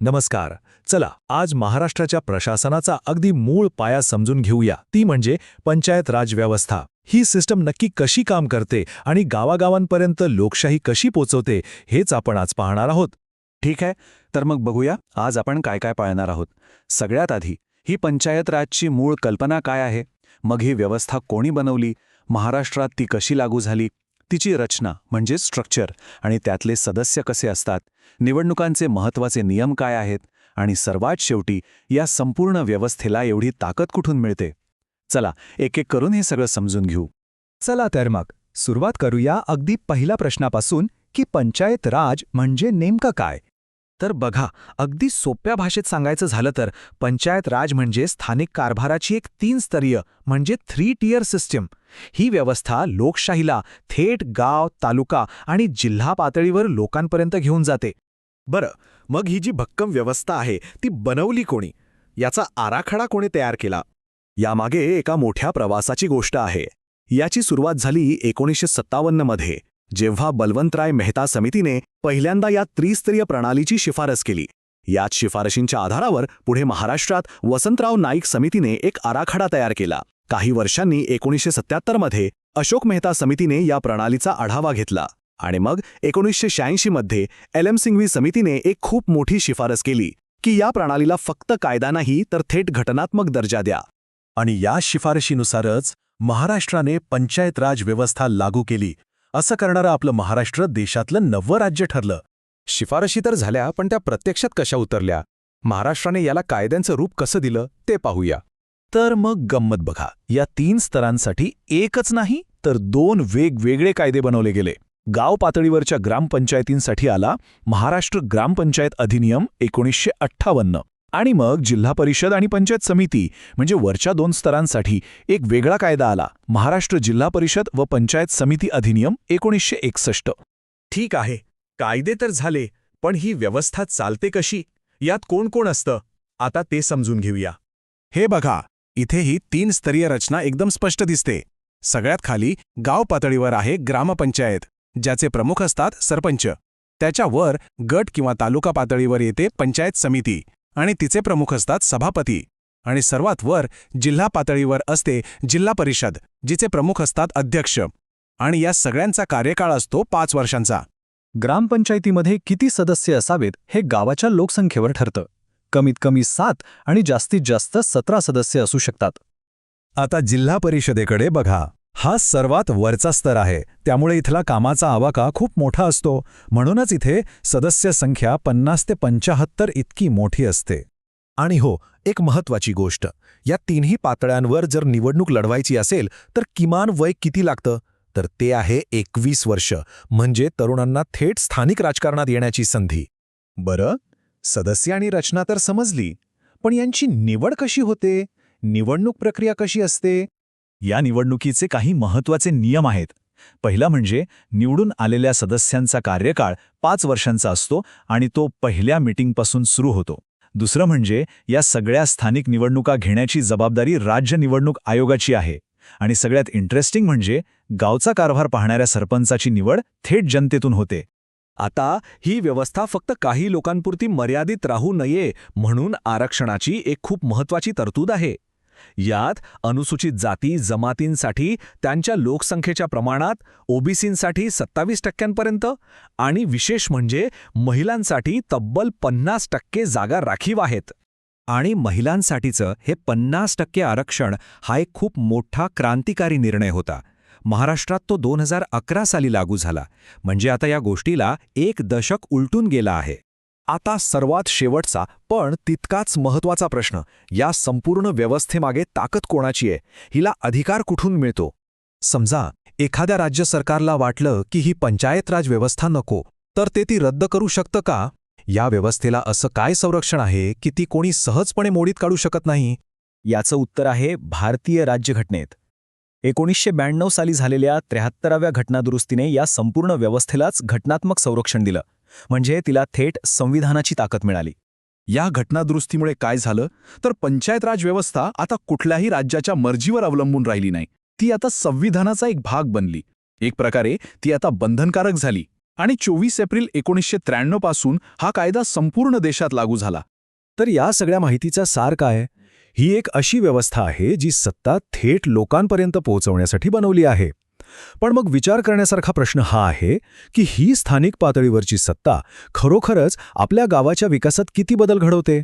नमस्कार. चला आज महाराष्ट्राच्या प्रशासनाचा अगदी मूळ पाया समजून घेऊया, ती म्हणजे पंचायत राज व्यवस्था. ही सिस्टम नक्की कशी काम करते आणि गावागावांपर्यंत लोकशाही कशी पोचवते हेच आपण आज पाहणार आहोत. ठीक आहे, तर मग बघूया आज आपण काय काय पाहणार आहोत. सगळ्यात आधी ही पंचायत राजची मूळ कल्पना काय आहे, मग ही व्यवस्था कोणी बनवली, महाराष्ट्रात ती कशी लागू झाली, तिची रचना म्हणजे स्ट्रक्चर आणि त्यातले सदस्य कसे असतात, निवडणुकांचे महत्त्वाचे नियम काय आहेत आणि सर्वात शेवटी या संपूर्ण व्यवस्थेला एवढी ताकद कुठून मिळते. चला एक एक करून हे सगळं समजून घेऊ. चला तर मग सुरुवात करूया अगदी पहिल्या प्रश्नापासून की पंचायत राज म्हणजे नेमकं काय. तर बघा, अगदी सोप्या भाषेत सांगायचं झालं तर पंचायत राज म्हणजे स्थानिक कारभाराची एक 3-स्तरीय म्हणजे 3-tier सिस्टीम. ही व्यवस्था लोकशाहीला थेट गाव, तालुका आणि जिल्हा पातळीवर लोकांपर्यंत घेऊन जाते. बरं, मग ही जी भक्कम व्यवस्था आहे ती बनवली कोणी, याचा आराखडा कोणी तयार केला? यामागे एका मोठ्या प्रवासाची गोष्ट आहे. याची सुरुवात झाली 1957 मध्ये, जेव्हा बलवंतराय मेहता समितीने पहिल्यांदा या त्रिस्तरीय प्रणालीची शिफारस केली. याच शिफारशींच्या आधारावर पुढे महाराष्ट्रात वसंतराव नाईक समितीने एक आराखडा तयार केला. काही वर्षांनी 1977 मध्ये अशोक मेहता समितीने या प्रणालीचा आढावा घेतला आणि मग 1986 मध्ये LM सिंघवी समितीने एक खूप मोठी शिफारस केली की या प्रणालीला फक्त कायदा नाही तर थेट घटनात्मक दर्जा द्या. आणि या शिफारशीनुसारच महाराष्ट्राने पंचायत राज व्यवस्था लागू केली. असं करणारं आपलं महाराष्ट्र देशातलं 9वं राज्य ठरलं. शिफारशी तर झाल्या, पण त्या प्रत्यक्षात कशा उतरल्या, महाराष्ट्राने याला कायद्यांचं रूप कसं दिलं ते पाहूया. तर मग गंमत बघा, या 3 स्तरांसाठी एकच नाही तर 2 वेगवेगळे कायदे बनवले गेले. गाव पातळीवरच्या ग्रामपंचायतींसाठी आला महाराष्ट्र ग्रामपंचायत अधिनियम 1958 आणि मग जिल्हा परिषद आणि पंचायत समिती म्हणजे वरच्या 2 स्तरांसाठी एक वेगळा कायदा आला, महाराष्ट्र जिल्हा परिषद व पंचायत समिती अधिनियम 1961. ठीक आहे, कायदे तर झाले, पण ही व्यवस्था चालते कशी, यात कोण कोण असतं, आता ते समजून घेऊया. हे बघा, इथे ही 3-स्तरीय रचना एकदम स्पष्ट दिसते. सगळ्यात खाली गाव पातळीवर आहे ग्रामपंचायत, ज्याचे प्रमुख असतात सरपंच. त्याच्यावर गट किंवा तालुका पातळीवर येते पंचायत समिती आणि तिचे प्रमुख असतात सभापती. आणि सर्वात वर जिल्हा पातळीवर असते जिल्हा परिषद, जिचे प्रमुख असतात अध्यक्ष. आणि या सगळ्यांचा कार्यकाळ असतो 5 वर्षांचा. ग्रामपंचायतीमध्ये किती सदस्य असावेत हे गावाच्या लोकसंख्येवर ठरतं. कमीत कमी 7 आणि जास्तीत जास्त 17 सदस्य असू शकतात. आता जिल्हा परिषदेकडे बघा. हा सर्वात वरचा स्तर आहे, त्यामुळे इथला कामाचा आवाका खूप मोठा असतो. म्हणूनच इथे सदस्य संख्या 50 ते 75 इतकी मोठी असते. आणि हो, एक महत्त्वाची गोष्ट, या 3ही पातळ्यांवर जर निवडणूक लढवायची असेल तर किमान वय किती लागतं, तर ते आहे 21 वर्ष, म्हणजे तरुणांना थेट स्थानिक राजकारणात येण्याची संधी. बरं, सदस्य आणि रचना तर समजली, पण यांची निवड कशी होते, निवडणूक प्रक्रिया कशी असते? या निवडणुकीचे काही महत्त्वाचे नियम आहेत. पहिला म्हणजे निवडून आलेल्या सदस्यांचा कार्यकाळ 5 वर्षांचा असतो आणि तो पहिल्या मीटिंगपासून सुरू होतो. दुसरं म्हणजे या सगळ्या स्थानिक निवडणुका घेण्याची जबाबदारी राज्य निवडणूक आयोगाची आहे. आणि सगळ्यात इंटरेस्टिंग म्हणजे गावचा कारभार पाहणाऱ्या सरपंचाची निवड थेट जनतेतून होते. आता ही व्यवस्था फक्त काही लोकांपुरती मर्यादित राहू नये म्हणून आरक्षणाची एक खूप महत्त्वाची तरतूद आहे. यात अनुसूचित जाती जमातींसाठी त्यांच्या लोकसंख्येच्या प्रमाणात, ओबीसींसाठी 27% आणि विशेष म्हणजे महिलांसाठी तब्बल 50% जागा राखीव आहेत. आणि महिलांसाठीचं हे 50% आरक्षण हा एक खूप मोठा क्रांतिकारी निर्णय होता. महाराष्ट्रात तो 2011 साली लागू झाला, म्हणजे आता या गोष्टीला 1 दशक उलटून गेला आहे. आता सर्वात शेवटचा पण तितकाच महत्त्वाचा प्रश्न, या संपूर्ण व्यवस्थेमागे ताकद कोणाची आहे, हिला अधिकार कुठून मिळतो? समजा एखाद्या राज्य सरकारला वाटलं की ही पंचायत राज व्यवस्था नको, तर ते ती रद्द करू शकतं का? या व्यवस्थेला असं काय संरक्षण आहे की ती कोणी सहजपणे मोडीत काढू शकत नाही? याचं उत्तर आहे भारतीय राज्यघटनेत. 1992 साली झालेल्या 73व्या घटनादुरुस्तीने या संपूर्ण व्यवस्थेलाच घटनात्मक संरक्षण दिलं, म्हणजे तिला थेट संविधानाची ताकद मिळाली. या घटनादुरुस्तीमुळे काय झालं तर पंचायत राज व्यवस्था आता कुठल्याही राज्याच्या मर्जीवर अवलंबून राहिली नाही. ती आता संविधानाचा एक भाग बनली. एक प्रकारे ती आता बंधनकारक झाली. आणि 24 एप्रिल 1993 पासून हा कायदा संपूर्ण देशात लागू झाला. तर या सगळ्या माहितीचा सार काय? ही एक अशी व्यवस्था आहे जी सत्ता थेट लोकांपर्यंत पोहोचवण्यासाठी बनवली आहे. पण मग विचार करण्यासारखा प्रश्न हा आहे की ही स्थानिक पातळीवरची सत्ता खरोखरच आपल्या गावाच्या विकासात किती बदल घडवते?